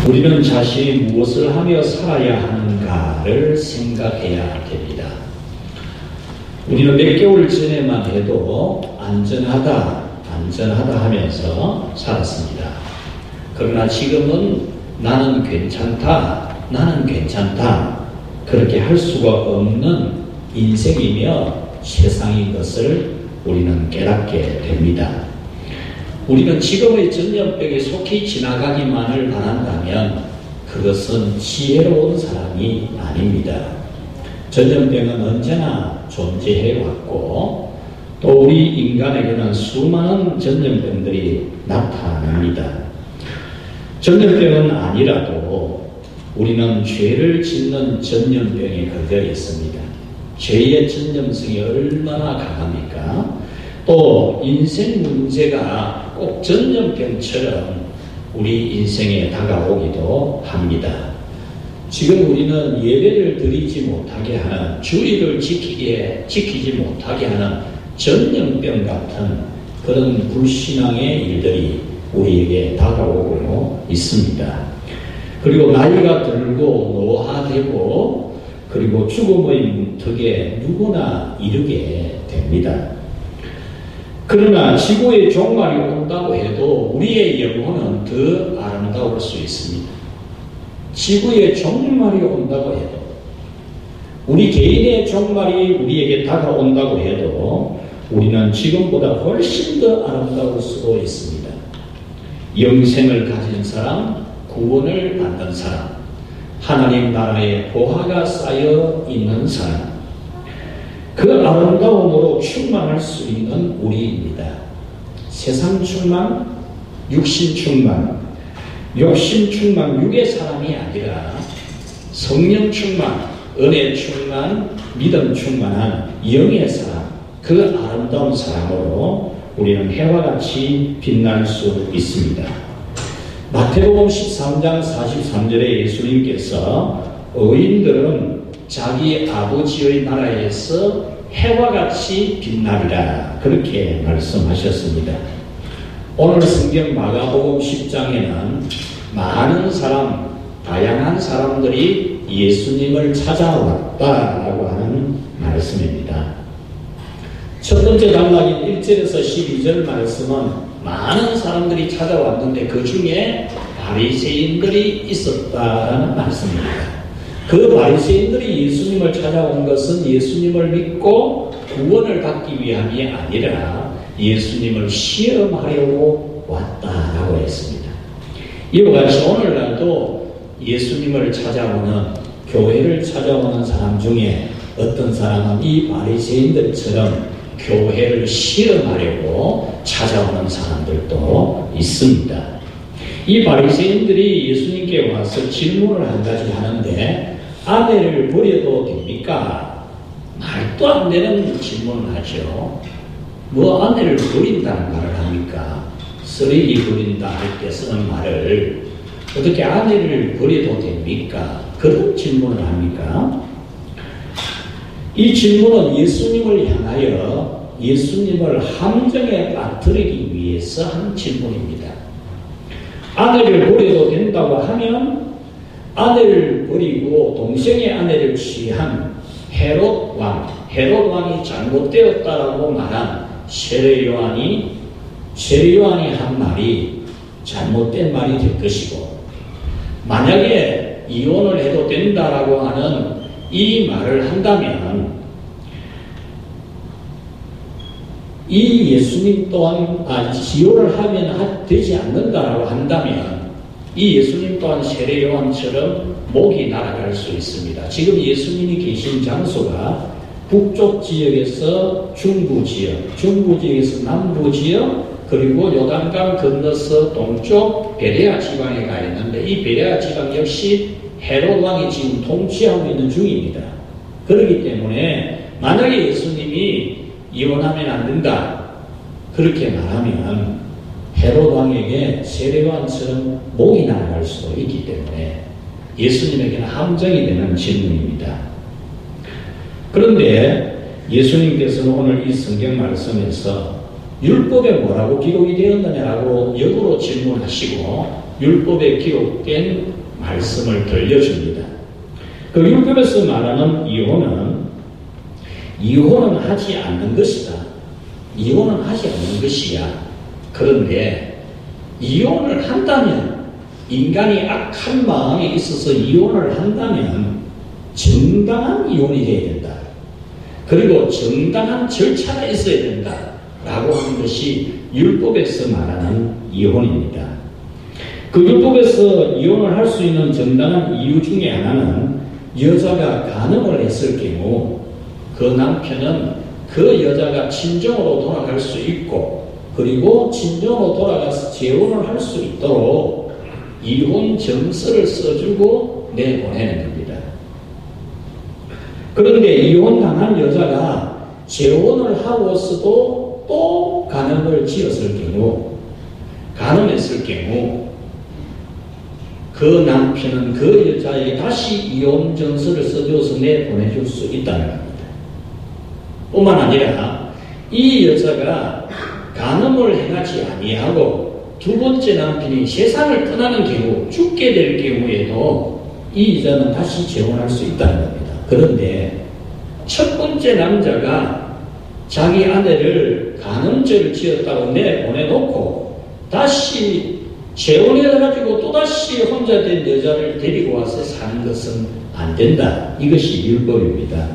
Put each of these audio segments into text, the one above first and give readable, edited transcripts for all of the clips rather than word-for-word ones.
우리는 자신이 무엇을 하며 살아야 하는가를 생각해야 됩니다. 우리는 몇 개월 전에만 해도 안전하다 하면서 살았습니다. 그러나 지금은 나는 괜찮다 그렇게 할 수가 없는 인생이며 세상인 것을 우리는 깨닫게 됩니다. 우리는 지금의 전염병에 속히 지나가기만을 바란다면 그것은 지혜로운 사람이 아닙니다. 전염병은 언제나 존재해 왔고 또 우리 인간에게는 수많은 전염병들이 나타납니다. 전염병은 아니라도 우리는 죄를 짓는 전염병에 걸려 있습니다. 죄의 전염성이 얼마나 강합니까? 또 인생 문제가 꼭 전염병처럼 우리 인생에 다가오기도 합니다. 지금 우리는 예배를 드리지 못하게 하는, 주의를 지키지 못하게 하는 전염병 같은 그런 불신앙의 일들이 우리에게 다가오고 있습니다. 그리고 나이가 들고 노화되고 그리고 죽음의 문턱에 누구나 이르게 됩니다. 그러나 지구의 종말이 온다고 해도 우리의 영혼은 더 아름다울 수 있습니다. 지구의 종말이 온다고 해도, 우리 개인의 종말이 우리에게 다가온다고 해도 우리는 지금보다 훨씬 더 아름다울 수도 있습니다. 영생을 가진 사람, 구원을 받는 사람, 하나님 나라의 보화가 쌓여 있는 사람, 그 아름다움으로 충만할 수 있는 우리입니다. 세상 충만, 육신 충만, 욕심 충만, 육의 사람이 아니라 성령 충만, 은혜 충만, 믿음 충만한 영의 사람, 그 아름다운 사람으로 우리는 해와 같이 빛날 수 있습니다. 마태복음 13장 43절에 예수님께서 의인들은 자기 아버지의 나라에서 해와 같이 빛나리라 그렇게 말씀하셨습니다. 오늘 성경 마가복음 10장에는 많은 사람, 다양한 사람들이 예수님을 찾아왔다라고 하는 말씀입니다. 첫 번째 단락인 1절에서 12절 말씀은 많은 사람들이 찾아왔는데 그 중에 바리새인들이 있었다라는 말씀입니다. 그 바리새인들이 예수님을 찾아온 것은 예수님을 믿고 구원을 받기 위함이 아니라 예수님을 시험하려고 왔다라고 했습니다. 이와 같이 오늘날도 예수님을 찾아오는, 교회를 찾아오는 사람 중에 어떤 사람은 이 바리새인들처럼 교회를 시험하려고 찾아오는 사람들도 있습니다. 이 바리새인들이 예수님께 와서 질문을 한 가지 하는데, 아내를 버려도 됩니까? 말도 안 되는 질문을 하죠. 뭐 아내를 버린다는 말을 합니까? 쓰레기 버린다 할 때 쓰는 말을 어떻게 아내를 버려도 됩니까? 그런 질문을 합니까? 이 질문은 예수님을 향하여 예수님을 함정에 빠뜨리기 위해서 한 질문입니다. 아내를 버려도 된다고 하면 아내를 버리고 동생의 아내를 취한 헤롯 왕이 잘못되었다라고 말한 세례 요한이 한 말이 잘못된 말이 될 것이고, 만약에 이혼을 해도 된다라고 하는 이 말을 한다면 이 예수님 또한 이혼을 하면 되지 않는다라고 한다면 이 예수님 또한 세례 요한처럼 목이 날아갈 수 있습니다. 지금 예수님이 계신 장소가 북쪽 지역에서 중부 지역에서 남부 지역, 그리고 요단강 건너서 동쪽 베레아 지방에 가 있는데, 이 베레아 지방 역시 헤롯 왕이 지금 통치하고 있는 중입니다. 그렇기 때문에 만약에 예수님이 이혼하면 안 된다 그렇게 말하면 헤롯 왕에게 세례 요한처럼 목이 날아갈 수도 있기 때문에 예수님에게는 함정이 되는 질문입니다. 그런데 예수님께서는 오늘 이 성경 말씀에서 율법에 뭐라고 기록이 되었느냐라고 역으로 질문하시고 율법에 기록된 말씀을 들려줍니다. 그 율법에서 말하는 이혼은 하지 않는 것이다. 이혼은 하지 않는 것이야. 그런데 이혼을 한다면, 인간이 악한 마음이 있어서 이혼을 한다면 정당한 이혼이 되어야 된다. 그리고 정당한 절차가 있어야 된다. 라고 하는 것이 율법에서 말하는 이혼입니다. 그 율법에서 이혼을 할 수 있는 정당한 이유 중에 하나는 여자가 간음을 했을 경우 그 남편은 그 여자가 친정으로 돌아갈 수 있고, 그리고 친정으로 돌아가서 재혼을 할 수 있도록 이혼 정서를 써주고 내보내는 겁니다. 그런데 이혼당한 여자가 재혼을 하고서도 또 간음을 간음했을 경우 그 남편은 그 여자에게 다시 이혼 정서를 써줘서 내보내줄 수 있다는 겁니다. 뿐만 아니라 이 여자가 간음을 행하지 아니하고 두 번째 남편이 세상을 떠나는 경우, 죽게 될 경우에도 이 여자는 다시 재혼할 수 있다는 겁니다. 그런데 첫 번째 남자가 자기 아내를 간음죄를 지었다고 내보내놓고 다시 재혼해가지고 또다시 혼자 된 여자를 데리고 와서 사는 것은 안 된다. 이것이 율법입니다.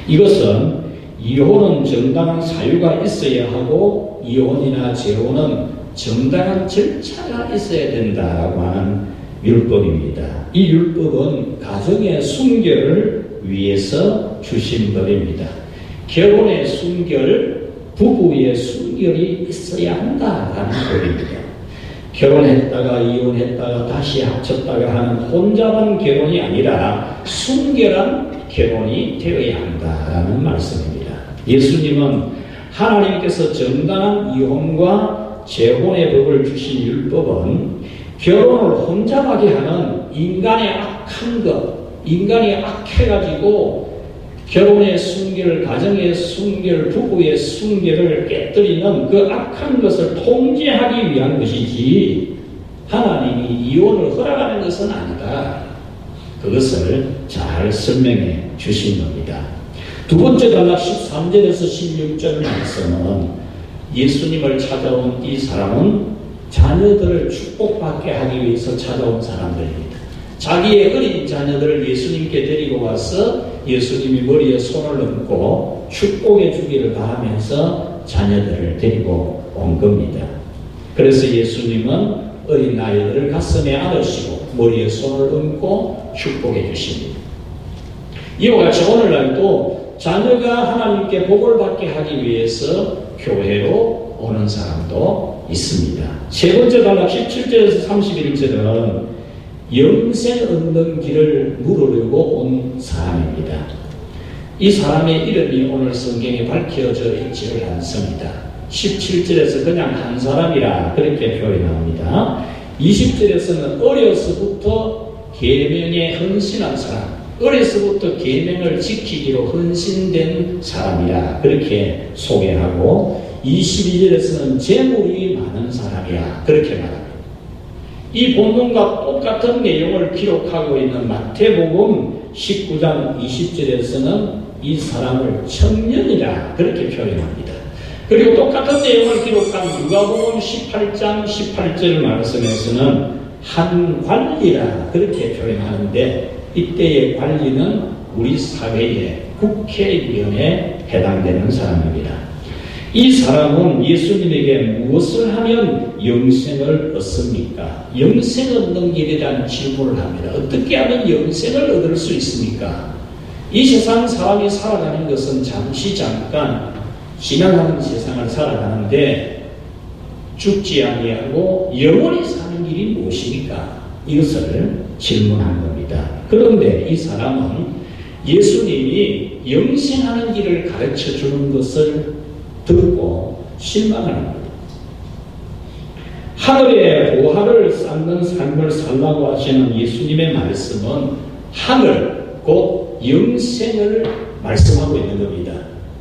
이것은 이혼은 정당한 사유가 있어야 하고 이혼이나 재혼은 정당한 절차가 있어야 된다라고 하는 율법입니다. 이 율법은 가정의 순결을 위해서 주신 법입니다. 결혼의 순결, 부부의 순결이 있어야 한다라는 법입니다. 결혼했다가 이혼했다가 다시 합쳤다가 하는 혼잡한 결혼이 아니라 순결한 결혼이 되어야 한다라는 말씀입니다. 예수님은 하나님께서 정당한 이혼과 재혼의 법을 주신 율법은 결혼을 혼잡하게 하는 인간의 악한 것, 인간이 악해가지고 결혼의 순결, 가정의 순결, 부부의 순결을 깨뜨리는 그 악한 것을 통제하기 위한 것이지 하나님이 이혼을 허락하는 것은 아니다. 그것을 잘 설명해 주신 겁니다. 두 번째 단락 13절에서 16절 말씀은 예수님을 찾아온 이 사람은 자녀들을 축복받게 하기 위해서 찾아온 사람들입니다. 자기의 어린 자녀들을 예수님께 데리고 와서 예수님이 머리에 손을 얹고 축복해 주기를 바라면서 자녀들을 데리고 온 겁니다. 그래서 예수님은 어린 아이들을 가슴에 안으시고 머리에 손을 얹고 축복해 주십니다. 이와 같이 오늘날도 자녀가 하나님께 복을 받게 하기 위해서 교회로 오는 사람도 있습니다. 세 번째 단락 17절에서 31절은 영생 얻는 길을 물으려고 온 사람입니다. 이 사람의 이름이 오늘 성경에 밝혀져 있지를 않습니다. 17절에서 그냥 한 사람이라 그렇게 표현합니다. 20절에서는 어려서부터 계명에 헌신한 사람, 어려서부터 계명을 지키기로 헌신된 사람이라 그렇게 소개하고, 22절에서는 재물이 많은 사람이라 그렇게 말합니다. 이 본문과 똑같은 내용을 기록하고 있는 마태복음 19장 20절에서는 이 사람을 청년이라 그렇게 표현합니다. 그리고 똑같은 내용을 기록한 누가복음 18장 18절 말씀에서는 한 관리라 그렇게 표현하는데, 이때의 관리는 우리 사회의 국회의원에 해당되는 사람입니다. 이 사람은 예수님에게 무엇을 하면 영생을 얻습니까? 영생 얻는 길에 대한 질문을 합니다. 어떻게 하면 영생을 얻을 수 있습니까? 이 세상 사람이 살아가는 것은 잠깐 지나가는 세상을 살아가는데 죽지 아니하고 영원히 사는 길이 무엇입니까? 이것을 질문한 겁니다. 그런데 이 사람은 예수님이 영생하는 길을 가르쳐 주는 것을 듣고 실망을 합니다. 하늘의 보화를 쌓는 삶을 살라고 하시는 예수님의 말씀은 하늘, 곧 영생을 말씀하고 있는 겁니다.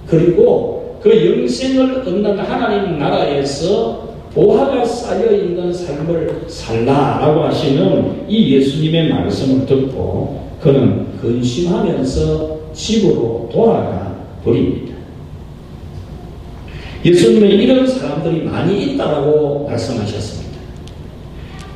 그리고 그 영생을 얻는 하나님 나라에서 보화가 쌓여있는 삶을 살라라고 하시는 이 예수님의 말씀을 듣고 그는 근심하면서 집으로 돌아가 버립니다. 예수님은 이런 사람들이 많이 있다라고 말씀하셨습니다.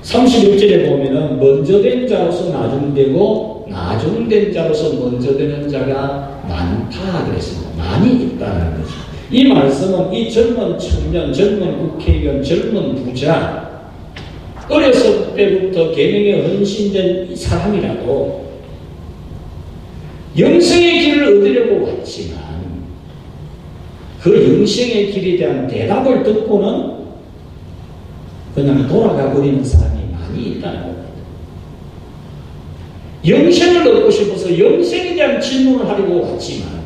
36절에 보면은 먼저 된 자로서 나중되고 나중된 자로서 먼저 되는 자가 많다 그랬습니다. 많이 있다는 거죠. 이 말씀은 이 젊은 청년, 젊은 국회의원, 젊은 부자, 어렸을 때부터 계명에 헌신된 이 사람이라도 영생의 길을 얻으려고 왔지만 그 영생의 길에 대한 대답을 듣고는 그냥 돌아가 버리는 사람이 많이 있다는 겁니다. 영생을 얻고 싶어서 영생에 대한 질문을 하려고 왔지만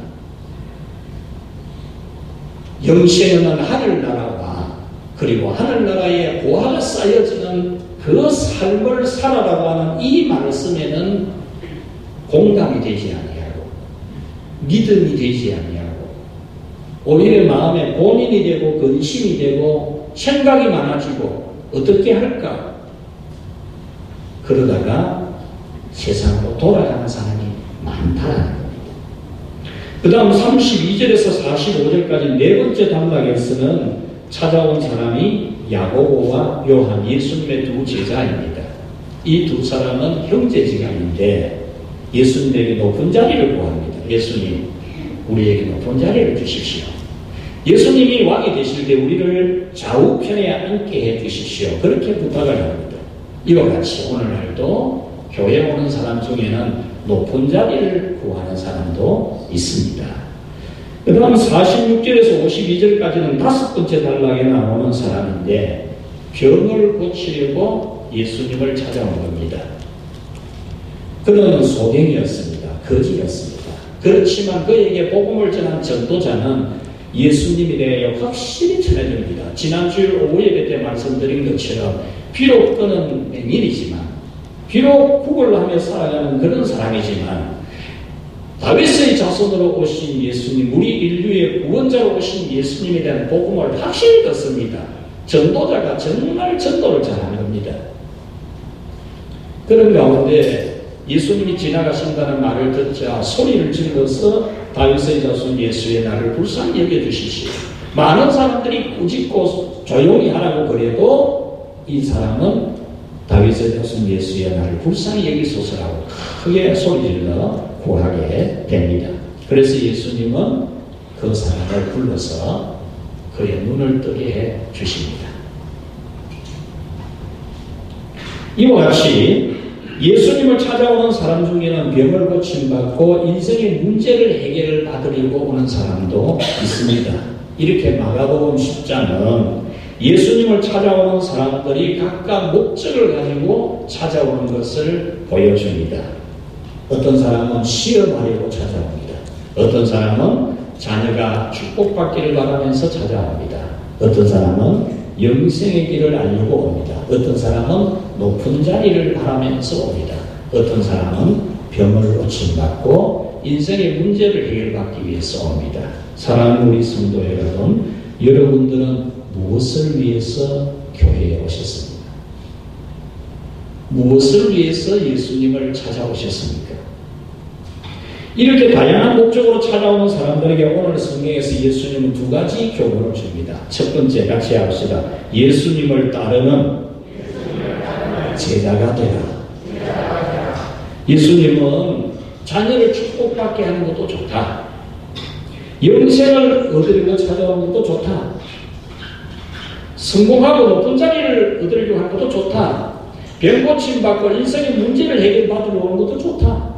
영생은 하늘나라와 그리고 하늘나라에 보화가 쌓여지는 그 삶을 살아라고 하는 이 말씀에는 공감이 되지 아니하고 믿음이 되지 아니하고 오히려 마음에 고민이 되고 근심이 되고 생각이 많아지고 어떻게 할까? 그러다가 세상으로 돌아가는 사람이 많다는 겁니다. 그 다음 32절에서 45절까지 네 번째 단락에서는 찾아온 사람이 야고보와 요한, 예수님의 두 제자입니다. 이 두 사람은 형제지간인데 예수님에게 높은 자리를 구합니다. 예수님, 우리에게 높은 자리를 주십시오. 예수님이 왕이 되실 때 우리를 좌우편에 앉게 해 주십시오. 그렇게 부탁을 합니다. 이와 같이 오늘날도 교회 오는 사람 중에는 높은 자리를 구하는 사람도 있습니다. 그 다음 46절에서 52절까지는 다섯 번째 단락에 나오는 사람인데 병을 고치려고 예수님을 찾아온 겁니다. 그는 소경이었습니다. 거지였습니다. 그렇지만 그에게 복음을 전한 전도자는 예수님에 대해 확실히 전해줍니다. 지난주일 오후 예배 때 말씀드린 것처럼 비록 그는 맹인이지만 비록 구걸을 하며 살아가는 그런 사람이지만 다윗의 자손으로 오신 예수님, 우리 인류의 구원자로 오신 예수님에 대한 복음을 확실히 듣습니다. 전도자가 정말 전도를 잘하는 겁니다. 그런 가운데 예수님이 지나가신다는 말을 듣자 소리를 질러서 다윗의 자손 예수의 나를 불쌍히 여겨주시시오. 많은 사람들이 꾸짖고 조용히 하라고 그래도 이 사람은 다윗의 자손 예수의 나를 불쌍히 여기소서라고 크게 소리질러 구하게 됩니다. 그래서 예수님은 그 사람을 불러서 그의 눈을 뜨게 해 주십니다. 이와 같이 예수님을 찾아오는 사람 중에는 병을 고침받고 인생의 문제를 해결을 받으려고 오는 사람도 있습니다. 이렇게 마가복음 10장은 예수님을 찾아오는 사람들이 각각 목적을 가지고 찾아오는 것을 보여줍니다. 어떤 사람은 시험하려고 찾아옵니다. 어떤 사람은 자녀가 축복받기를 바라면서 찾아옵니다. 어떤 사람은 영생의 길을 알려고 옵니다. 어떤 사람은 높은 자리를 바라면서 옵니다. 어떤 사람은 병을 고침받고 인생의 문제를 해결받기 위해서 옵니다. 사랑하는 우리 성도 여러분, 여러분들은 무엇을 위해서 교회에 오셨습니까? 무엇을 위해서 예수님을 찾아오셨습니까? 이렇게 다양한 목적으로 찾아오는 사람들에게 오늘 성경에서 예수님은 두 가지 교훈을 줍니다. 첫 번째 같이 합시다. 예수님을 따르는 제자가 되라. 예수님은 자녀를 축복받게 하는 것도 좋다. 영생을 얻으려고 찾아오는 것도 좋다. 성공하고 높은 자리를 얻으려고 하는 것도 좋다. 병 고침받고 인생의 문제를 해결받으려고 하는 것도 좋다.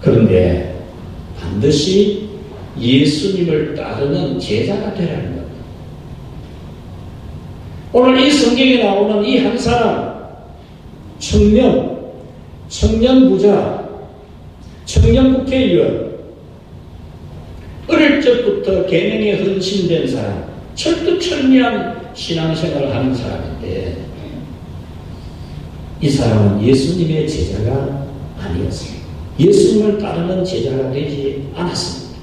그런데 반드시 예수님을 따르는 제자가 되라는 겁니다. 오늘 이 성경에 나오는 이 한 사람, 청년 부자, 청년 국회의원, 어릴 적부터 계명에 헌신된 사람, 철두철미한 신앙생활을 하는 사람인데 이 사람은 예수님의 제자가 아니었습니다. 예수님을 따르는 제자가 되지 않았습니다.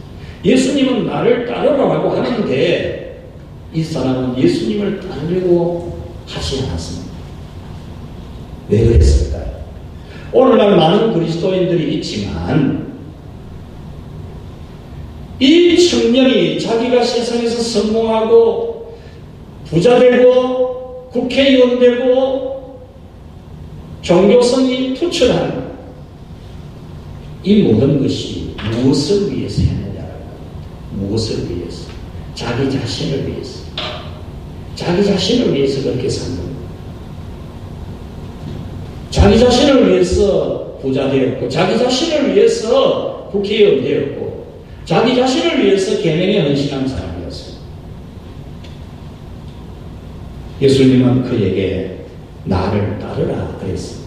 예수님은 나를 따르라고 하는데 이 사람은 예수님을 따르려고 하지 않았습니다. 왜 그랬을까요? 오늘날 많은 그리스도인들이 있지만 이 청년이 자기가 세상에서 성공하고 부자 되고 국회의원 되고 종교성이 투철한 이 모든 것이 무엇을 위해서 했느냐라고. 무엇을 위해서? 자기 자신을 위해서. 자기 자신을 위해서 그렇게 산 겁니다. 자기 자신을 위해서 부자 되었고, 자기 자신을 위해서 국회의원 되었고, 자기 자신을 위해서 계명에 헌신한 사람이었어요. 예수님은 그에게 나를 따르라 그랬습니다.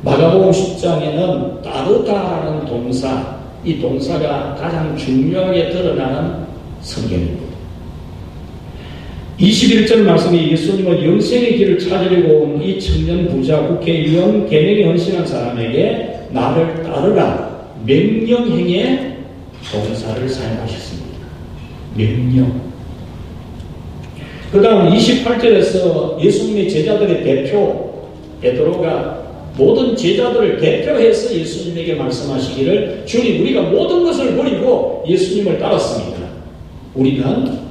마가복음 10장에는 따르다라는 동사, 이 동사가 가장 중요하게 드러나는 성경입니다. 21절 말씀이 예수님은 영생의 길을 찾으려고 온 이 청년 부자 국회의원 계명에 헌신한 사람에게 나를 따르라 명령형의 동사를 사용하셨습니다. 명령. 그 다음 28절에서 예수님의 제자들의 대표 베드로가 모든 제자들을 대표해서 예수님에게 말씀하시기를 주님 우리가 모든 것을 버리고 예수님을 따랐습니다. 우리는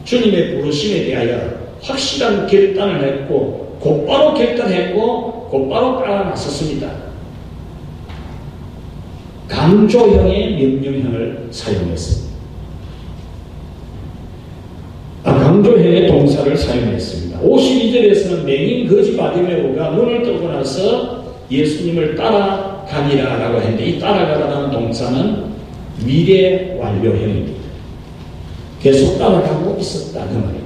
주님의 부르심에 대하여 확실한 결단을 했고 곧바로 결단했고 곧바로 따라 나섰습니다. 강조형의 명령형을 사용했습니다. 강조형의 동사를 사용했습니다. 52절에서는 맹인 거지 바디메오가 눈을 뜨고 나서 예수님을 따라가니라 라고 했는데 이 따라가라는 동사는 미래 완료형입니다. 계속 따라가고 있었다 그 말입니다.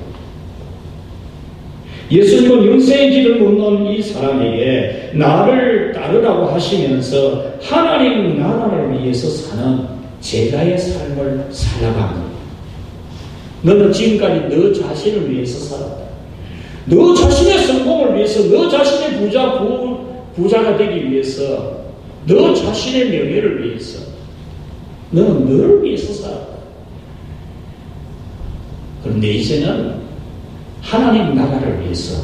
예수님은 영생의 길을 묻는 이 사람에게 나를 따르라고 하시면서 하나님 나라를 위해서 사는 제자의 삶을 살아갑니다. 너는 지금까지 너 자신을 위해서 살았다. 너 자신의 성공을 위해서, 너 자신의 부자가 되기 위해서, 너 자신의 명예를 위해서, 너는 너를 위해서 살았다. 그런데 이제는 하나님 나라를 위해서,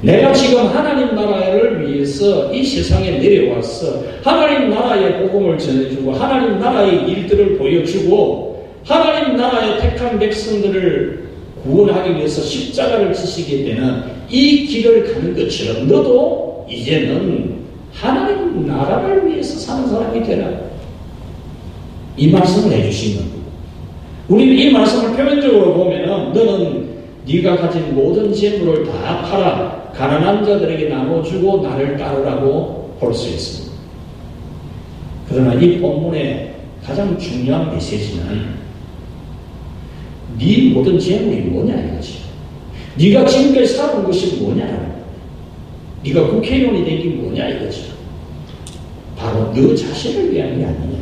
내가 지금 하나님 나라를 위해서 이 세상에 내려와서 하나님 나라의 복음을 전해주고 하나님 나라의 일들을 보여주고 하나님 나라의 택한 백성들을 구원하기 위해서 십자가를 지시게 되는 이 길을 가는 것처럼 너도 이제는 하나님 나라를 위해서 사는 사람이 되라. 이 말씀을 해주신 겁니다. 우리는 이 말씀을 표면적으로 보면은 너는 네가 가진 모든 재물을 다 팔아 가난한 자들에게 나눠주고 나를 따르라고 볼 수 있습니다. 그러나 이 본문의 가장 중요한 메시지는 네 모든 재물이 뭐냐 이거지. 네가 지금까지 살아온 것이 뭐냐. 네가 국회의원이 된 게 뭐냐 이거지. 바로 너 자신을 위한 게 아니냐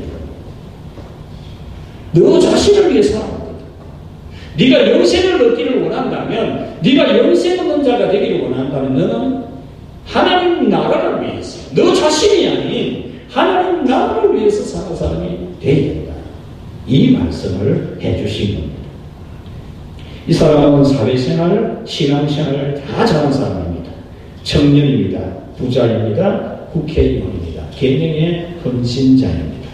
이거. 너 자신을 위해 살아온 거다. 네가 영생을 얻기를 원한다면, 네가 영생 얻는 자가 되기를 원한다면 너는 하나님 나라를 위해서, 너 자신이 아닌 하나님 나라를 위해서 사는 사람이 되어야 된다. 이 말씀을 해주신 겁니다. 이 사람은 사회생활, 신앙생활을 다 잘한 사람입니다. 청년입니다. 부자입니다. 국회의원입니다. 계명의 헌신자입니다.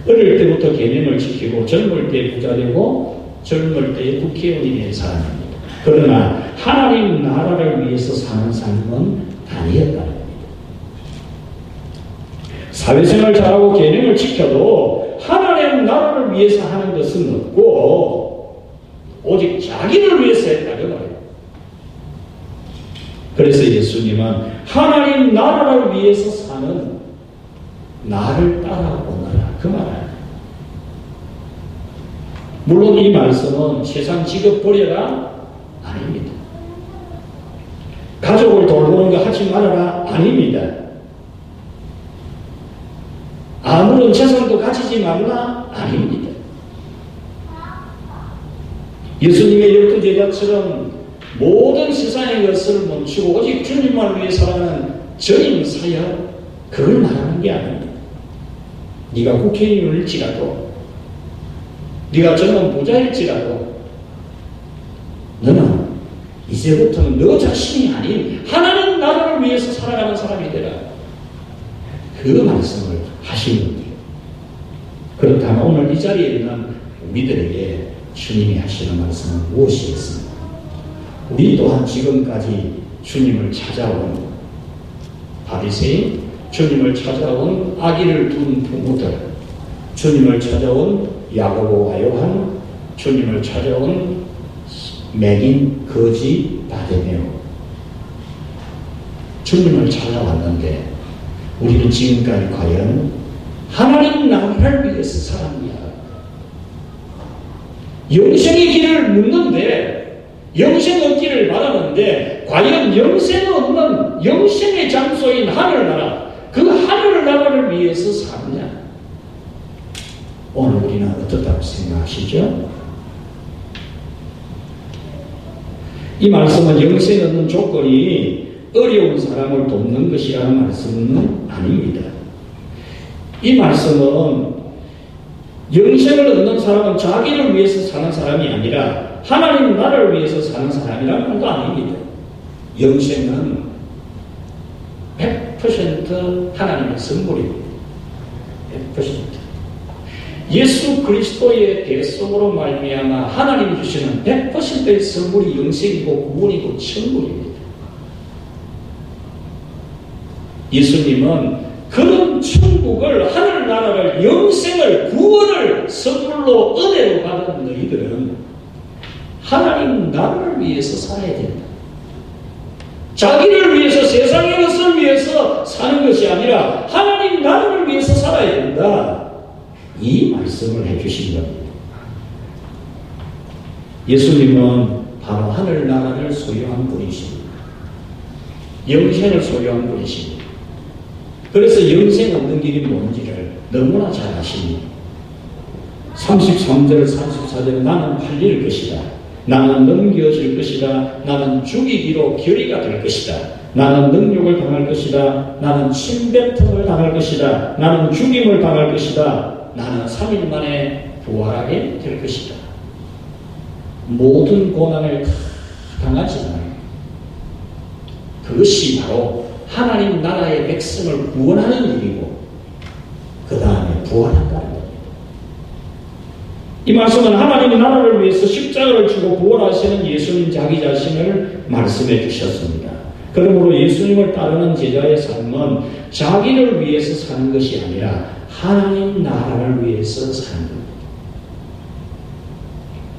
어릴 때부터 계명을 지키고 젊을 때 부자 되고 젊을 때 국회의원이 된 사람입니다. 그러나 하나님 나라를 위해서 사는 삶은 아니었다는 겁니다. 사회생활 잘하고 계명을 지켜도 하나님 나라를 위해서 하는 것은 없고 오직 자기를 위해서 했다는 거예요. 그래서 예수님은 하나님 나라를 위해서 사는 나를 따라오너라 그 말 아니에요. 물론 이 말씀은 세상 직업 버려라 아닙니다. 가족을 돌보는 거 하지 말아라 아닙니다. 아무런 재산도 가지지 말라 아닙니다. 예수님의 12 제자처럼 모든 세상의 것을 멈추고 오직 주님만을 위해 살아가는 전임 사역, 그걸 말하는 게 아닙니다. 네가 국회의원일지라도, 네가 젊은 부자일지라도, 이제부터는 너 자신이 아닌 하나님 나라를 위해서 살아가는 사람이 되라. 그 말씀을 하시는 거예요. 그렇다면 오늘 이 자리에 있는 우리들에게 주님이 하시는 말씀은 무엇이겠습니까? 우리 또한 지금까지 주님을 찾아온 바리새인, 주님을 찾아온 아기를 둔 부모들, 주님을 찾아온 야고보와 요한, 주님을 찾아온 맹인 거지 바데메오, 주님을 찾아왔는데 우리는 지금까지 과연 하나님 나라를 위해서 살았냐? 영생의 길을 묻는데, 영생 얻기를 바라는데 과연 영생 얻는 영생의 장소인 하늘나라, 그 하늘나라를 위해서 사느냐? 오늘 우리는 어떻다고 생각하시죠? 이 말씀은 영생 얻는 조건이 어려운 사람을 돕는 것이라는 말씀은 아닙니다. 이 말씀은 영생을 얻는 사람은 자기를 위해서 사는 사람이 아니라 하나님 나라를 위해서 사는 사람이라는 말도 아닙니다. 영생은 100% 하나님의 선물입니다. 100%. 예수 그리스도의 대속으로 말미암아 하나님이 주시는 100%의 선물이 영생이고 구원이고 천국입니다. 예수님은 그런 천국을, 하늘나라를, 영생을, 구원을 선물로 은혜로 받은 너희들은 하나님 나라를 위해서 살아야 된다. 자기를 위해서, 세상의 것을 위해서 사는 것이 아니라 하나님 나라를 위해서 살아야 된다. 이 말씀을 해주신 겁니다. 예수님은 바로 하늘나라를 소유한 분이십니다. 영생을 소유한 분이십니다. 그래서 영생 없는 길이 뭔지를 너무나 잘 아십니다. 33절, 34절에 나는 팔릴 것이다. 나는 넘겨질 것이다. 나는 죽이기로 결의가 될 것이다. 나는 능욕을 당할 것이다. 나는 침뱉음을 당할 것이다. 나는 죽임을 당할 것이다. 나는 3일 만에 부활하게 될 것이다. 모든 고난을 당하지만 그것이 바로 하나님 나라의 백성을 구원하는 일이고 그 다음에 부활한다는 겁니다. 이 말씀은 하나님의 나라를 위해서 십자가를 지고 부활하시는 예수님 자기 자신을 말씀해 주셨습니다. 그러므로 예수님을 따르는 제자의 삶은 자기를 위해서 사는 것이 아니라 하나님 나라를 위해서 사는 겁니다.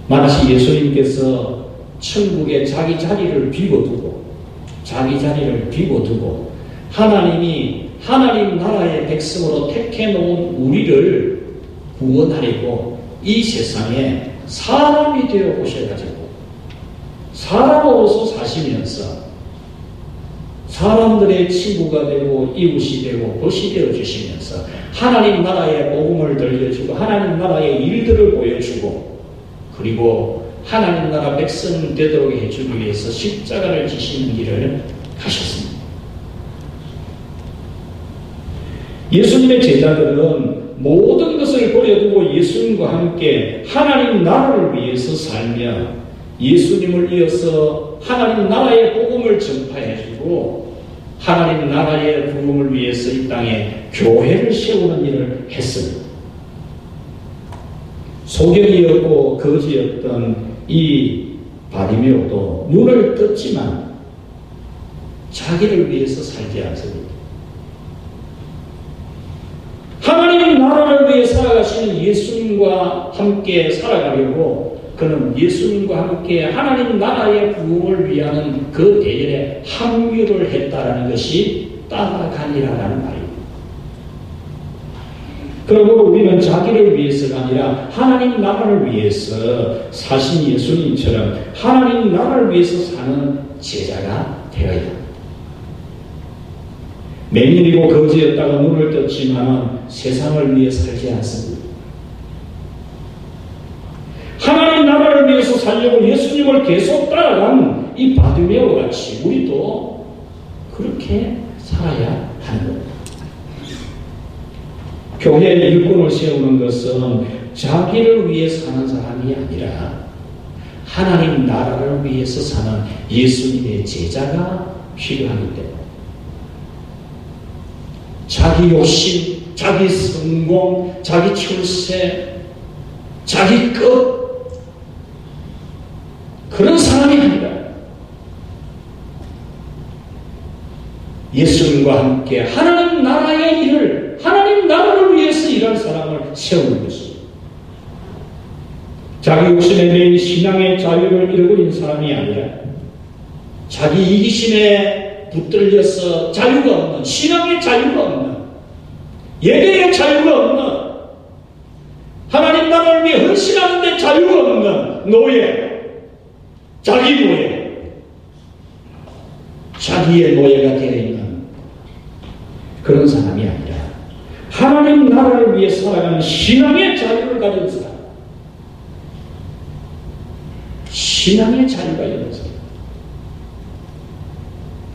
마치 예수님께서 천국에 자기 자리를 비워두고 하나님이 하나님 나라의 백성으로 택해 놓은 우리를 구원하려고 이 세상에 사람이 되어 오셔가지고 사람으로서 사시면서 사람들의 친구가 되고 이웃이 되고 벗이 되어 주시면서 하나님 나라의 복음을 들려주고 하나님 나라의 일들을 보여주고 그리고 하나님 나라 백성 되도록 해주기 위해서 십자가를 지시는 길을 가셨습니다. 예수님의 제자들은 모든 것을 버려두고 예수님과 함께 하나님 나라를 위해서 살며 예수님을 이어서 하나님 나라의 복음을 전파해주고 하나님 나라의 복음을 위해서 이 땅에 교회를 세우는 일을 했습니다. 소경이었고 거지였던 이 바리메오도 눈을 떴지만 자기를 위해서 살지 않습니다. 하나님 나라를 위해 살아가시는 예수님과 함께 살아가려고 그는 예수님과 함께 하나님 나라의 부흥을 위하는 그 대열에 합류를 했다라는 것이 따라가니라라는 말입니다. 그러므로 우리는 자기를 위해서가 아니라 하나님 나라를 위해서 사신 예수님처럼 하나님 나라를 위해서 사는 제자가 되어야 합니다. 맹인이고 거지였다가 눈을 떴지만 세상을 위해 살지 않습니다. 하나님 나라를 위해서 살려고 예수님을 계속 따라간 이 바디메오 같이 우리도 그렇게 살아야 하는 겁니다. 교회의 일꾼을 세우는 것은 자기를 위해 사는 사람이 아니라 하나님 나라를 위해서 사는 예수님의 제자가 필요하기 때문에 자기 욕심, 자기 성공, 자기 출세, 자기 것 그런 사람이 아니라 예수님과 함께 하나님 나라의 일을 하나님 나라를 위해서 일할 사람을 세우는 것입니다. 자기 욕심에 매인 신앙의 자유를 잃어버린 사람이 아니라 자기 이기심에 붙들려서 자유가 없는 신앙의 자유가 없는 예배의 자유가 없는 하나님 나라를 위해 헌신하는 데 자유가 없는 노예 자기 노예 자기의 노예가 되어 있는 그런 사람이 아니라 하나님 나라를 위해 살아가는 신앙의 자유를 가진 사람 신앙의 자유가 있는 사람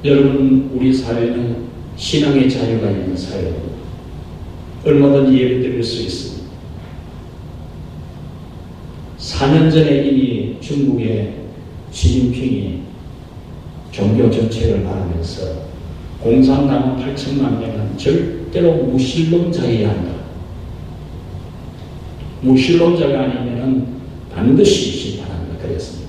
여러분 우리 사회는 신앙의 자유가 있는 사회입니다. 얼마든지 예배 드릴 수 있습니다. 4년 전에 이미 중국의 시진핑이 종교 정책을 말하면서 공산당은 8천만 명은 절대로 무신론자여야 한다. 무신론자가 아니면 반드시 심판한다. 그랬습니다.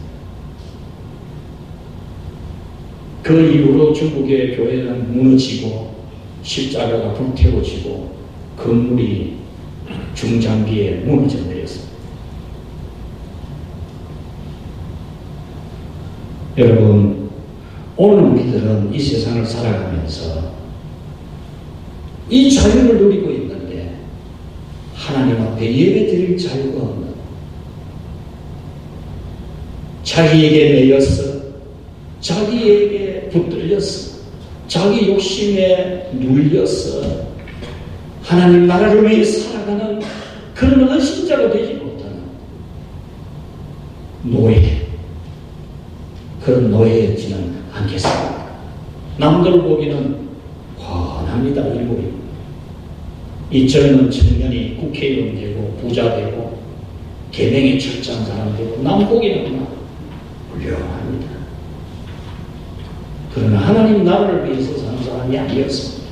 그 이후로 중국의 교회는 무너지고 십자가가 불태워지고 건물이 중장기에 무너져 내렸습니다. 여러분 오늘 우리들은 이 세상을 살아가면서 이 자유를 누리고 있는데 하나님 앞에 예배드릴 자유가 없는 자기에게 매여서 자기에게 붙들려서 자기 욕심에 눌려서 하나님 나라를 위해 살아가는 그런 헌신자가 되지 못하는 노예 그런 노예였지는 않겠습니까? 남들 보기는 환합니다. 일본이 이 젊은 청년이 국회의원 되고 부자 되고 계명이 철저한 사람 되고 남 보기는 훌륭합니다. 그러나 하나님 나라를 위해서 사는 사람이 아니었습니다.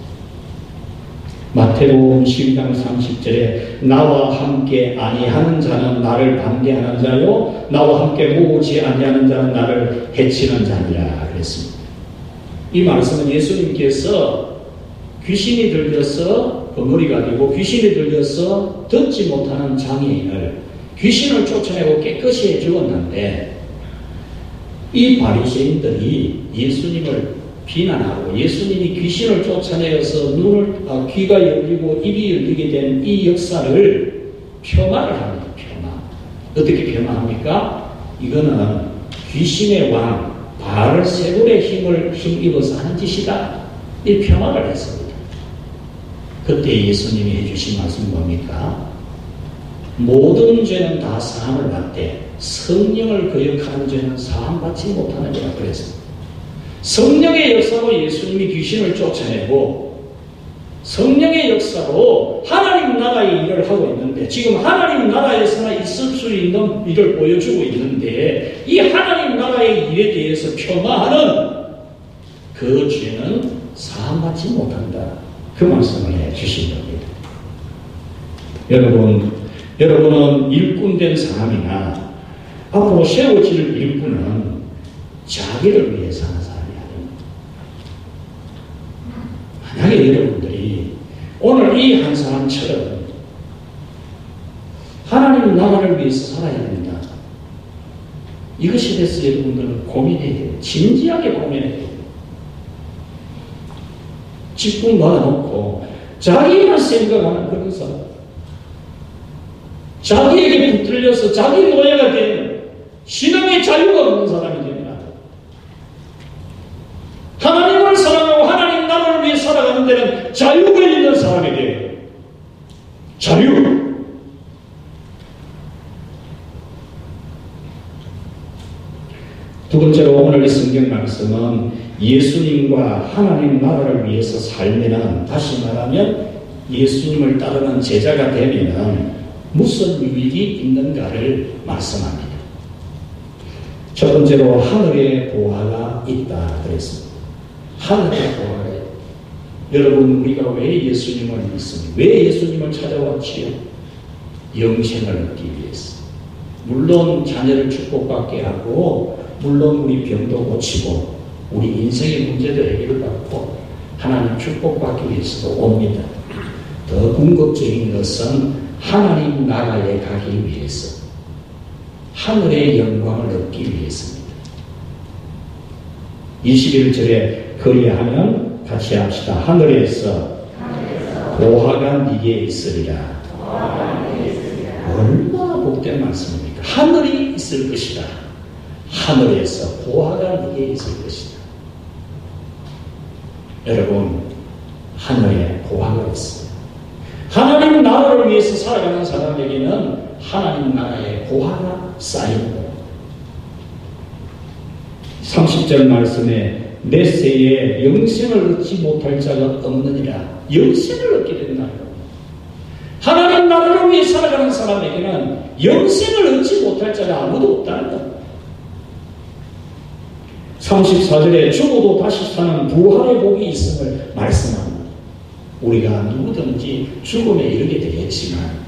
마태복음 12장 30절에 나와 함께 아니하는 자는 나를 반대하는 자요 나와 함께 모으지 아니하는 자는 나를 해치는 자니라 그랬습니다. 이 말씀은 예수님께서 귀신이 들려서 벙어리가 되고 귀신이 들려서 듣지 못하는 장애인을 귀신을 쫓아내고 깨끗이 해주었는데 이 바리새인들이 예수님을 비난하고 예수님이 귀신을 쫓아내어서 귀가 열리고 입이 열리게 된 이 역사를 폄하를 합니다. 폄하. 어떻게 폄하합니까? 이거는 귀신의 왕 바알세불의 힘입어서 하는 짓이다. 이 폄하를 했습니다. 그때 예수님이 해주신 말씀은 뭡니까? 모든 죄는 다 사함을 받되 성령을 거역하는 죄는 사함받지 못하느니라 그랬습니다. 성령의 역사로 예수님이 귀신을 쫓아내고 성령의 역사로 하나님 나라의 일을 하고 있는데 지금 하나님 나라에서나 있을 수 있는 일을 보여주고 있는데 이 하나님 나라의 일에 대해서 폄하하는 그 죄는 사함받지 못한다. 그 말씀을 해주신 겁니다. 여러분은 일꾼된 사람이나 앞으로 세워질 일꾼은 자기를 위해 사는 사람이 아닙니다. 만약에 여러분들이 오늘 이 한 사람처럼 하나님 나라를 위해서 살아야 됩니다. 이것에 대해서 여러분들은 고민해야 돼요. 진지하게 고민해야 돼요. 직분 놔놓고 자기만 생각하는 그런 사람, 자기에게 붙들려서 자기 노예가 되는 신앙의 자유가 없는 사람이 됩니다. 하나님을 사랑하고 하나님 나라를 위해 살아가는 데는 자유가 있는 사람이 돼요. 자유. 두 번째로 오늘의 성경 말씀은 예수님과 하나님 나라를 위해서 살면은, 다시 말하면 예수님을 따르는 제자가 되면은 무슨 유익이 있는가를 말씀합니다. 첫 번째로 하늘에 보화가 있다 그랬습니다. 하늘에 보화가 있다. 여러분, 우리가 왜 예수님을 믿습니까? 왜 예수님을 찾아왔지요? 영생을 얻기 위해서. 물론 자녀를 축복받게 하고, 물론 우리 병도 고치고, 우리 인생의 문제도 해결받고, 하나님 축복받기 위해서도 옵니다. 더 궁극적인 것은 하나님 나라에 가기 위해서, 하늘의 영광을 얻기 위해서입니다. 21절에 그리하면 같이 합시다. 하늘에서 보화가 네게 있으리라. 얼마나 복된 말씀입니까? 하늘이 있을 것이다. 하늘에서 보화가 네게 있을 것이다. 여러분, 하늘에 보화가 있습니다. 하나님 나라를 위해서 살아가는 사람에게는 하나님 나라의 보화가 쌓입니다. 30절 말씀에 내 세에 영생을 얻지 못할 자가 없느니라. 영생을 얻게 된다. 하나님 나라를 위해 살아가는 사람에게는 영생을 얻지 못할 자가 아무도 없다는 것. 34절에 죽어도 다시 사는 부활의 복이 있음을 말씀합니다. 우리가 누구든지 죽음에 이르게 되겠지만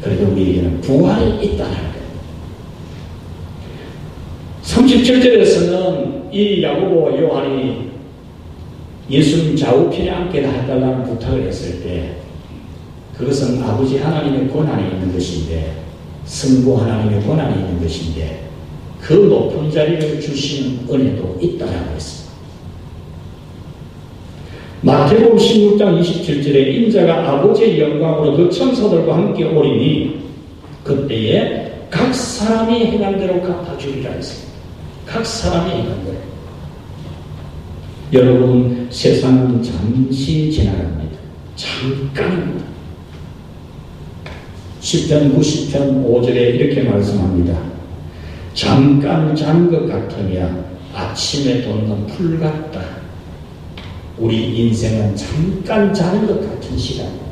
그래도 우리에게는 부활이 있다는 것. 37절에서는 이 야고보와 요한이 예수님 좌우편에 앉게 해달라는 부탁을 했을 때 그것은 아버지 하나님의 권한이 있는 것인데, 성부 하나님의 권한이 있는 것인데 그 높은 자리를 주시는 은혜도 있다라고 했습니다. 마태복음 16장 27절에 인자가 아버지의 영광으로 그 천사들과 함께 오리니 그때에 각 사람이 행한 대로 갚아주리라 했습니다. 각 사람이 행한 대로. 여러분, 세상은 잠시 지나갑니다. 잠깐입니다. 10편 90편 5절에 이렇게 말씀합니다. 잠깐 잔 것 같으며 아침에 돋는 풀 같다. 우리 인생은 잠깐 자는 것 같은 시간입니다.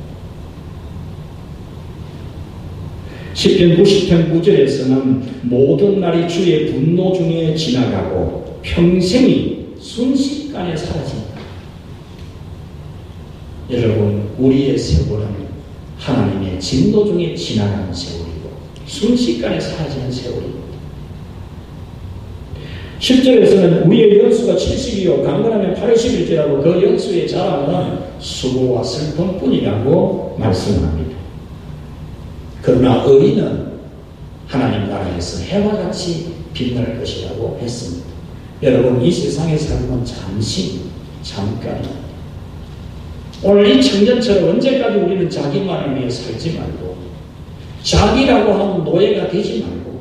10편 90편 9절에서는 모든 날이 주의 분노 중에 지나가고 평생이 순식간에 사라진다. 여러분, 우리의 세월은 하나님의 진노 중에 지나가는 세월이고 순식간에 사라지는 세월입니다. 10절에서는 우리의 연수가 70이요 강건하면 80일째라고 그 연수의 자랑은 수고와 슬픔뿐이라고 말씀합니다. 그러나 의인은 하나님 나라에서 해와 같이 빛날 것이라고 했습니다. 여러분, 이 세상의 삶은 잠시, 잠깐입니다. 오늘 이 청년처럼 언제까지 우리는 자기만을 위해 살지 말고 자기라고 하는 노예가 되지 말고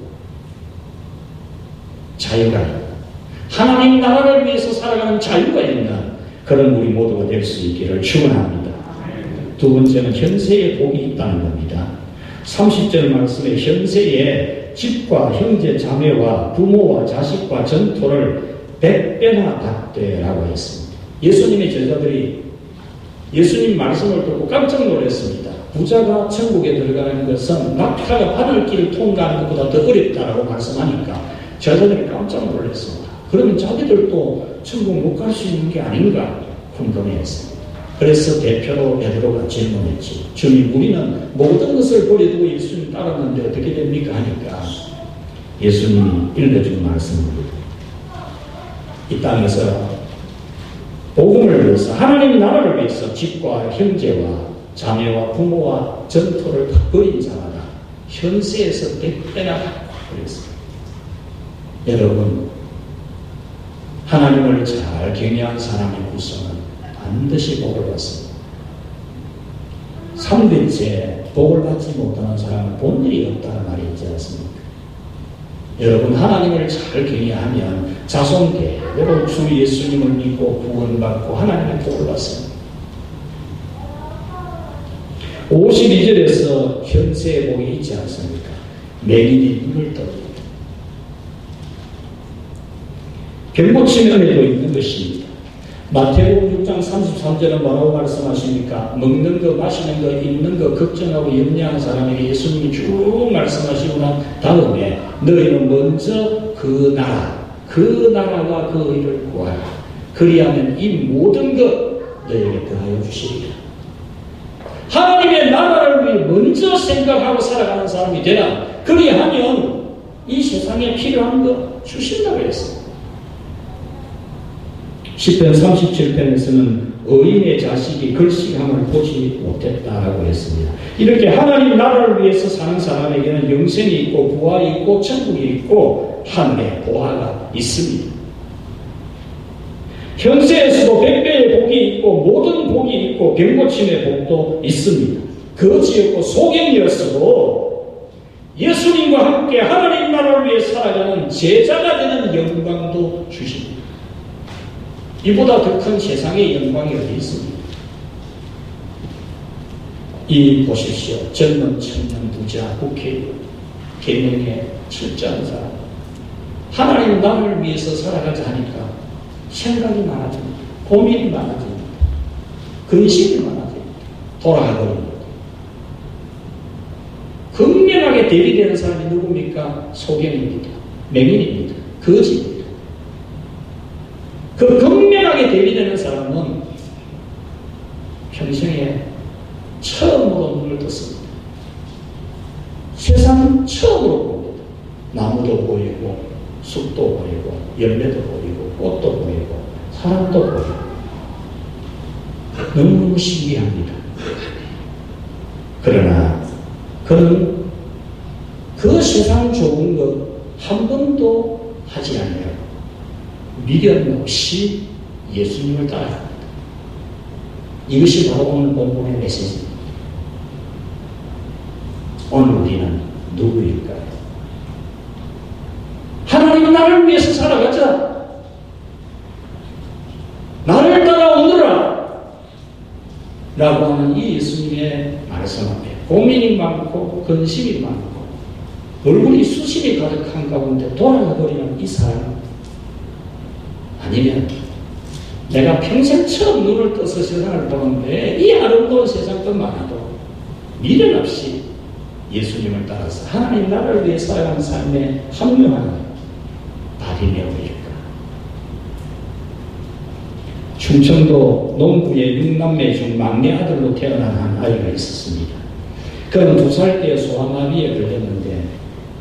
자유가 있는, 하나님 나라를 위해서 살아가는 자유가 있는 그런 우리 모두가 될 수 있기를 축원합니다. 두 번째는 현세에 복이 있다는 겁니다. 30절 말씀에 현세에 집과 형제 자매와 부모와 자식과 전토를 100배나 받되라고 했습니다. 예수님의 제자들이 예수님 말씀을 듣고 깜짝 놀랐습니다. 부자가 천국에 들어가는 것은 낙타가 바늘길을 통과하는 것보다 더 어렵다라고 말씀하니까 제자들이 깜짝 놀랐습니다. 그러면 자기들도 천국 못 갈 수 있는 게 아닌가 궁금해했습니다. 그래서 대표로 베드로가 질문했지. 주님, 우리는 모든 것을 버려두고 예수님 따랐는데 어떻게 됩니까? 하니까 예수님이 읽어준 말씀입니다. 이 땅에서 복음을 위해서, 하나님 나라를 위해서 집과 형제와 자매와 부모와 전토를 다 버린 자마다 현세에서 100배나 그랬습니다. 여러분, 하나님을 잘 경외한 사람의 구성은 반드시 복을 받습니다. 3대째 복을 받지 못하는 사람은 본 일이 없다는 말이 있지 않습니까? 여러분, 하나님을 잘 경외하면 자손대대로 주 예수님을 믿고 구원받고 하나님의 복을 받습니다. 52절에서 현세의 복이 있지 않습니까? 맹인이 눈을 떴습니다. 병고침 은혜도 있는 것입니다. 마태복음 6장 33절은 뭐라고 말씀하십니까? 먹는 거, 마시는 거, 입는 거 걱정하고 염려하는 사람에게 예수님이 쭉 말씀하시고 난 다음에 너희는 먼저 그 나라와 그 의를 구하라. 그리하면 이 모든 것 너희에게 더하여 주시리라. 하나님의 나라를 위해 먼저 생각하고 살아가는 사람이 되라. 그리하면 이 세상에 필요한 거 주신다고 했습니다. 10편 37편에서는 의인의 자식이 글씨함을 보지 못했다라고 했습니다. 이렇게 하나님 나라를 위해서 사는 사람에게는 영생이 있고 부활이 있고 천국이 있고 하늘의 보화가 있습니다. 현세에서도 100배의 복이 있고 모든 복이 있고 병고침의 복도 있습니다. 거지였고 소경이었어도 예수님과 함께 하나님 나라를 위해 살아가는 제자가 되는 영광도 주십니다. 이보다 더 큰 세상의 영광이 어디 있습니까? 이 보십시오. 젊은 청년 부자 국회의원 개명에 출자한 사람 하나님 나라를 위해서 살아가자 하니까 생각이 많아집니다. 고민이 많아집니다. 근심이 많아집니다. 돌아가버립니다. 극명하게 대비되는 사람이 누굽니까? 소경입니다. 맹인입니다. 거지입니다. 그 극명하게 대비되는 사람은 평생에 처음으로 눈을 떴습니다. 세상은 처음으로 봅니다. 나무도 보이고 숲도 보이고 열매도 보이고 꽃도 보이고 사람도 보이고 너무너무 신기합니다. 그러나 그는 그 세상 좋은 것 한 번도 하지 않아요. 미련 없이 예수님을 따라갑니다. 이것이 바로 오늘 본문의 메시지입니다. 오늘 우리는 누구일까요? 하나님 나를 위해서 살아가자. 나를 따라오너라 라고 하는 이 예수님의 말씀 앞에 고민이 많고 근심이 많고 얼굴이 수심이 가득한 가운데 돌아가버리는 이 사람, 아니면 내가 평생 처음 눈을 떠서 세상을 보는데 이 아름다운 세상뿐만 아니라 미련 없이 예수님을 따라서 하나님 나라를 위해 살아가는 삶에 합류하는 바리메오일까? 충청도 농부의 6남매 중 막내 아들로 태어난 한 아이가 있었습니다. 그는 2살 때 소아마비에 걸렸는데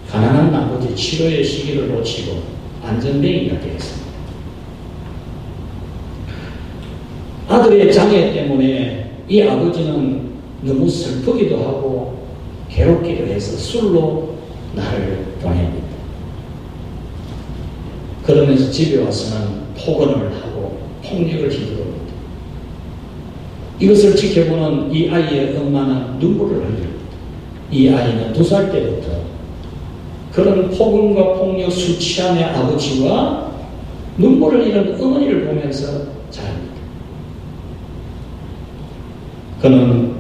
가난한 아버지 치료의 시기를 놓치고 안전뱅이가 되었습니다. 아들의 장애 때문에 이 아버지는 너무 슬프기도 하고 괴롭기도 해서 술로 나를 보냅니다. 그러면서 집에 와서는 폭언을 하고 폭력을 휘두릅니다. 이것을 지켜보는 이 아이의 엄마는 눈물을 흘립니다. 이 아이는 2살 때부터 그런 폭언과 폭력, 술 취함의 아버지와 눈물을 흘리는 어머니를 보면서 자랍니다. 그는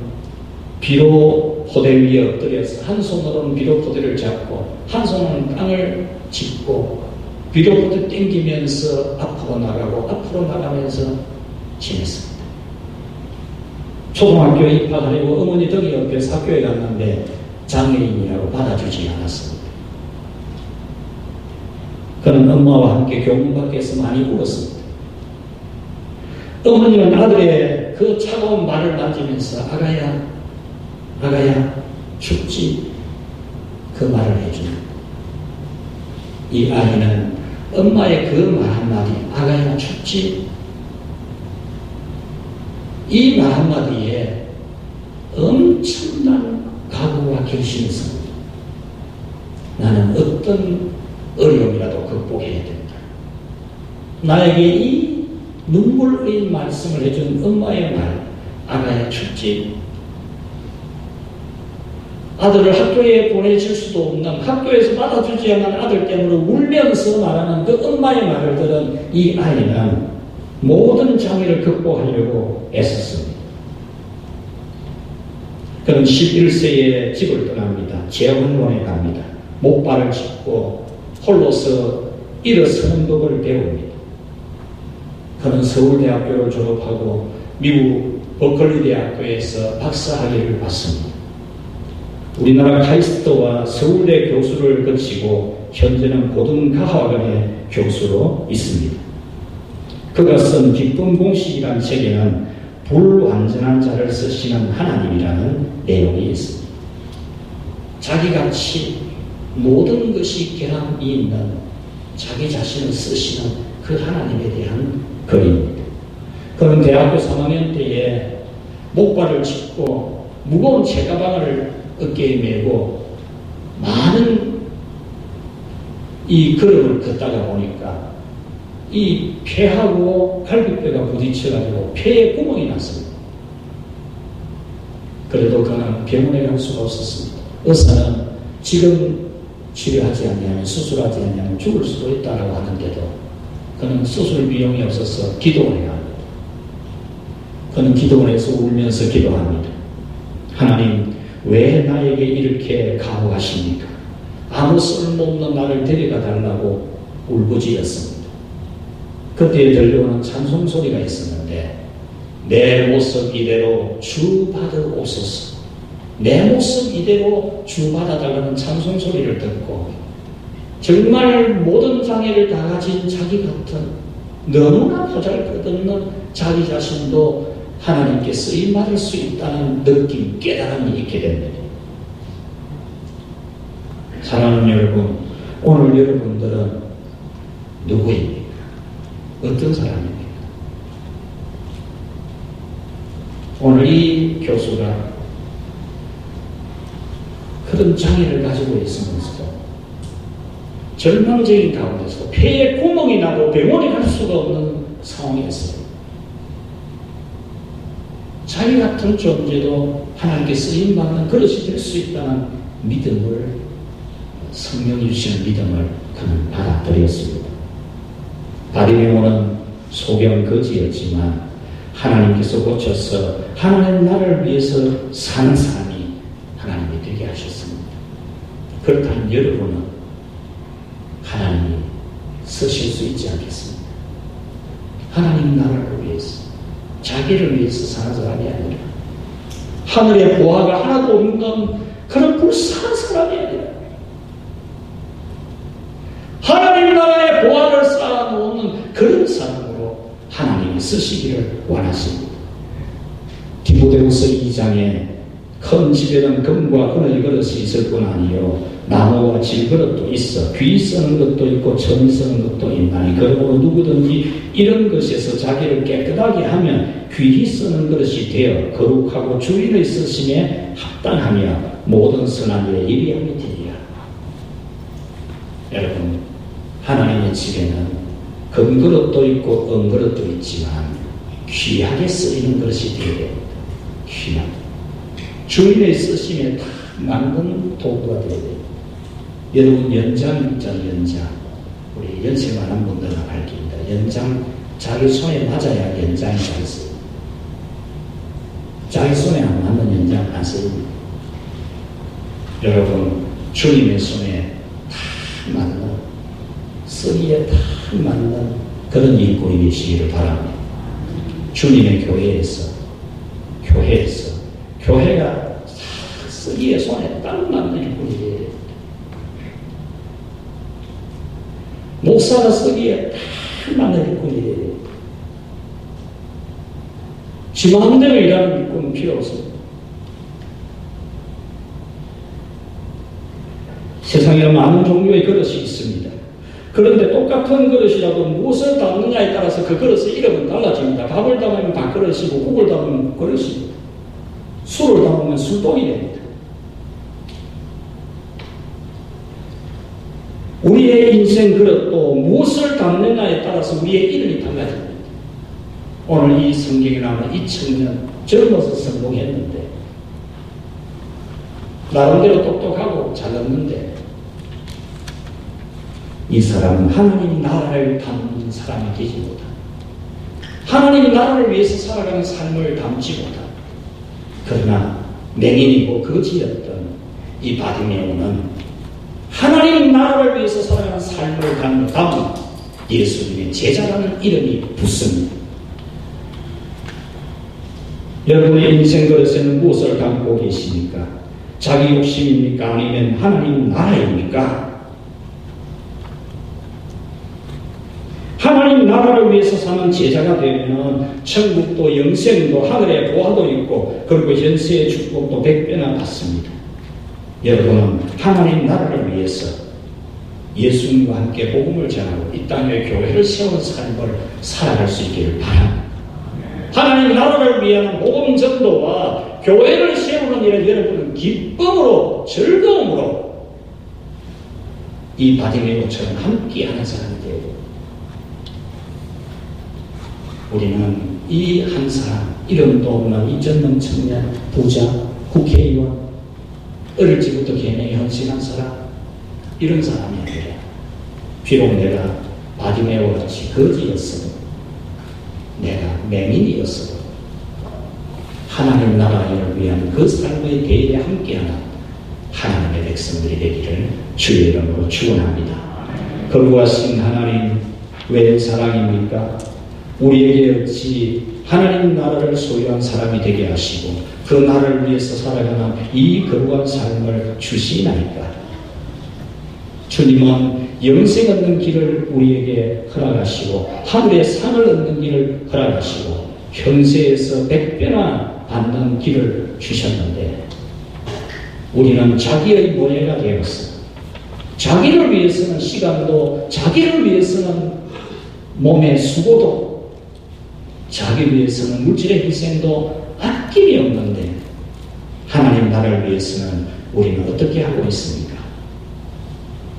비로 포대 위에 엎드려서 한 손으로는 비로 포대를 잡고 한 손으로는 땅을 짚고 비로 포대 땡기면서 앞으로 나가면서 지냈습니다. 초등학교에 입학하려고 어머니 덕이 옆에서 학교에 갔는데 장애인이라고 받아주지 않았습니다. 그는 엄마와 함께 교문 밖에서 많이 울었습니다. 어머니는 아들의 그 차가운 말을 만지면서 아가야 춥지? 그 말을 해줍니다. 이 아이는 엄마의 그 말 한마디 아가야 춥지? 이 말 한마디에 엄청난 각오와 결심이 있습니다. 나는 어떤 어려움이라도 극복해야 된다. 나에게 이 눈물의 말씀을 해준 엄마의 말 아가야 춥지? 아들을 학교에 보내줄 수도 없는 학교에서 받아주지 않는 아들 때문에 울면서 말하는 그 엄마의 말을 들은 이 아이는 모든 장애를 극복하려고 애썼습니다. 그는 11세에 집을 떠납니다. 재혼원에 갑니다. 목발을 짚고 홀로서 일어서는 법을 배웁니다. 그는 서울대학교를 졸업하고 미국 버클리 대학교에서 박사학위를 받습니다. 우리나라 카이스트와 서울대 교수를 거치고 현재는 고등과학원의 교수로 있습니다. 그가 쓴 기쁜 공식이라는 책에는 불완전한 자를 쓰시는 하나님이라는 내용이 있습니다. 자기같이 모든 것이 결함이 있는 자기 자신을 쓰시는 그 하나님에 대한 글입니다. 그는 대학교 3학년 때에 목발을 짚고 무거운 책가방을 어깨에 메고 많은 이 걸음을 걷다가 보니까 이 폐하고 갈비뼈가 부딪혀가지고 폐에 구멍이 났습니다. 그래도 그는 병원에 갈 수가 없었습니다. 의사는 지금 치료하지 않냐면 수술하지 않냐면 죽을 수도 있다고 하는데도 그는 수술 비용이 없어서 기도를 해야 합니다. 그는 기도원에서 울면서 기도합니다. 하나님, 왜 나에게 이렇게 가호하십니까? 아무 쓸모없는 나를 데려가 달라고 울부짖었습니다. 그때 들려오는 찬송 소리가 있었는데 내 모습 이대로 주 받아오소서. 내 모습 이대로 주 받아달라는 찬송 소리를 듣고 정말 모든 장애를 다 가진 자기 같은 너무나 보잘것없는 자기 자신도 하나님께 쓰임받을 수 있다는 느낌, 깨달음이 있게 됩니다. 사랑하는 여러분, 오늘 여러분들은 누구입니까? 어떤 사람입니까? 오늘 이 교수가 그런 장애를 가지고 있으면서도 절망적인 가운데서 폐에 구멍이 나고 병원에 갈 수가 없는 상황이었어요. 자기 같은 존재도 하나님께 쓰임받는 그릇이 될 수 있다는 믿음을, 성령이 주시는 믿음을 그는 받아들였습니다. 바리메오는 소경 거지였지만 하나님께서 고쳐서 하나님 나라를 위해서 사는 사람이 하나님이 되게 하셨습니다. 그렇다면 여러분은 하나님이 쓰실 수 있지 않겠습니까? 하나님 나라를 위해서, 자기를 위해서 사는 사람이 아니라 하늘의 보화가 하나도 없는 그런 불쌍한 사람이 아니라 하나님 나라의 보화를 쌓아놓는 그런 사람으로 하나님이 쓰시기를 원하십니다. 디모데후서 2장에 큰 집에는 금과 은의 그릇이 있을 뿐 아니요 나무와 질그릇도 있어 귀 쓰는 것도 있고 천 쓰는 것도 있나니 그러므로 누구든지 이런 것에서 자기를 깨끗하게 하면 귀히 쓰는 그릇이 되어 거룩하고 주인의 쓰심에 합당하며 모든 선한 일에 예비함이 되리라. 여러분, 하나님의 집에는 금그릇도 있고 은그릇도 있지만 귀하게 쓰이는 그릇이 되어야 됩니다. 귀하게 주인의 쓰심에 다 맞는 도구가 되어야 됩니다. 여러분, 연장 있잖아요. 연장. 우리 연세 많은 분들은 알 겁니다. 연장 자기 손에 맞아야 연장이 잘 써요. 자기 손에 안 맞는 연장 안 쓰입니다. 여러분, 주님의 손에 다 맞는, 쓰기에 다 맞는 그런 일꾼이 되시기를 바랍니다. 주님의 교회가 쓰기에 손에 딱 맞는 일꾼이 되어야 됩니다. 목사가 쓰기에 딱 맞는 일꾼이 되어야 됩니다. 지 마음대로 일하는 일꾼은 필요 없습니다. 세상에 많은 종류의 그릇이 있습니다. 그런데 똑같은 그릇이라도 무엇을 담느냐에 따라서 그 그릇의 이름은 달라집니다. 밥을 담으면 밥그릇이고 국을 담으면 그릇이고 술을 담으면 술독이 됩니다. 우리의 인생 그릇도 무엇을 담느냐에 따라서 우리의 이름이 달라집니다. 오늘 이 성경에 나오는 이 청년 젊어서 성공했는데 나름대로 똑똑하고 잘났는데 이 사람은 하나님 나라를 담는 사람이 되지 못한다. 하나님 나라를 위해서 살아가는 삶을 담지 못한다. 그러나 맹인이고 거지였던 이 바디메오는 하나님 나라를 위해서 살아가는 삶을 담는 예수님의 제자라는 이름이 붙습니다. 여러분의 인생 그릇에는 무엇을 담고 계십니까? 자기 욕심입니까? 아니면 하나님 나라입니까? 하나님 나라를 위해서 사는 제자가 되면 천국도 영생도 하늘의 보화도 있고 그리고 현세의 축복도 100배나 받습니다. 여러분은 하나님 나라를 위해서 예수님과 함께 복음을 전하고 이 땅에 교회를 세운 삶을 살아갈 수 있기를 바랍니다. 하나님 나라를 위한 복음 전도와 교회를 세우는 일을 여러분은 기쁨으로 즐거움으로 이 바디메오처럼 함께하는 사람이 되고 우리는 이 한 사람 이름도 없는 이전능 청년 부자 국회의원 어릴 적부터 개명에 헌신한 사람 이런 사람이 아니라 비록 내가 바디메오 같이 거지였어도 내가 맹인이었어도 하나님 나라를 위한 그 삶의 대회에 함께하는 하나님의 백성들이 되기를 주의 이름으로 축원합니다. 거룩하신 하나님 왜 사랑입니까? 우리에게 어찌 하나님 나라를 소유한 사람이 되게 하시고 그 나라를 위해서 살아가는 이 거룩한 삶을 주시나이까? 주님은 영생 얻는 길을 우리에게 허락하시고 하늘의 상을 얻는 길을 허락하시고 현세에서 100배나 받는 길을 주셨는데 우리는 자기의 노예가 되었어. 자기를 위해서는 시간도 자기를 위해서는 몸의 수고도 자기 위해서는 물질의 희생도 아낌이 없는데 하나님 나라를 위해서는 우리는 어떻게 하고 있습니까?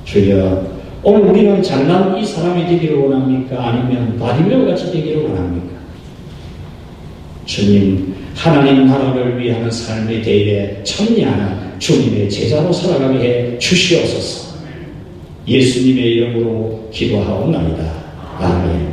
주여 오늘 우리는 잘난 이 사람이 되기를 원합니까? 아니면 바디메오 같이 되기를 원합니까? 주님 하나님 나라를 위한 삶의 대회에 참여하는 주님의 제자로 살아가게 해 주시옵소서. 예수님의 이름으로 기도하옵나이다. 아멘.